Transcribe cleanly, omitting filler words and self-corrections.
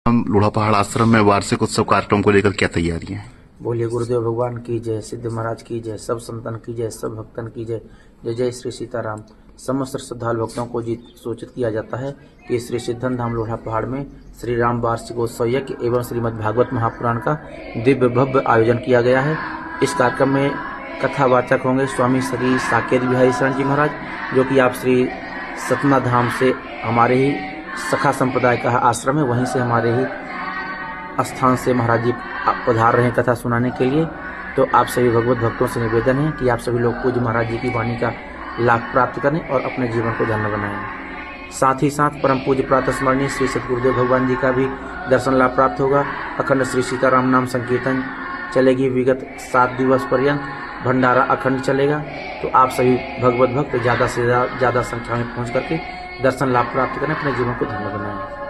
हम लोढ़ा पहाड़ आश्रम में वार्षिक उत्सव कार्यक्रम को लेकर क्या तैयारियां हैं? बोलिए गुरुदेव भगवान की जय, सिद्ध महाराज की जय, सब संतन की जय, सब भक्तन की जय। जय जय श्री सीताराम। समस्त श्रद्धालु भक्तों को सूचित किया जाता है कि श्री सिद्धन धाम लोढ़ा पहाड़ में श्री राम वार्षिकोत्सव यज्ञ एवं श्रीमद् भागवत महापुराण का दिव्य भव्य आयोजन किया गया है। इस कार्यक्रम में कथावाचक होंगे स्वामी श्री साकेत बिहारी शरण जी महाराज, जो कि आप श्री सतना धाम से हमारे ही सखा संप्रदाय का आश्रम है, वहीं से हमारे ही स्थान से महाराज जी पधार रहे हैं कथा सुनाने के लिए। तो आप सभी भगवत भक्तों से निवेदन है कि आप सभी लोग पूज्य महाराज जी की वाणी का लाभ प्राप्त करें और अपने जीवन को धन्य बनाएं। साथ ही साथ परम पूज्य प्रातः स्मरणीय श्री सतगुरुदेव भगवान जी का भी दर्शन लाभ प्राप्त होगा। अखंड श्री सीताराम नाम संकीर्तन चलेगी विगत 7 दिवस पर्यंत, भंडारा अखंड चलेगा। तो आप सभी भगवत भक्त ज़्यादा से ज़्यादा संख्या में पहुँच करके दर्शन लाभ प्राप्त करें, अपने जीवन को धन्य बनाएं।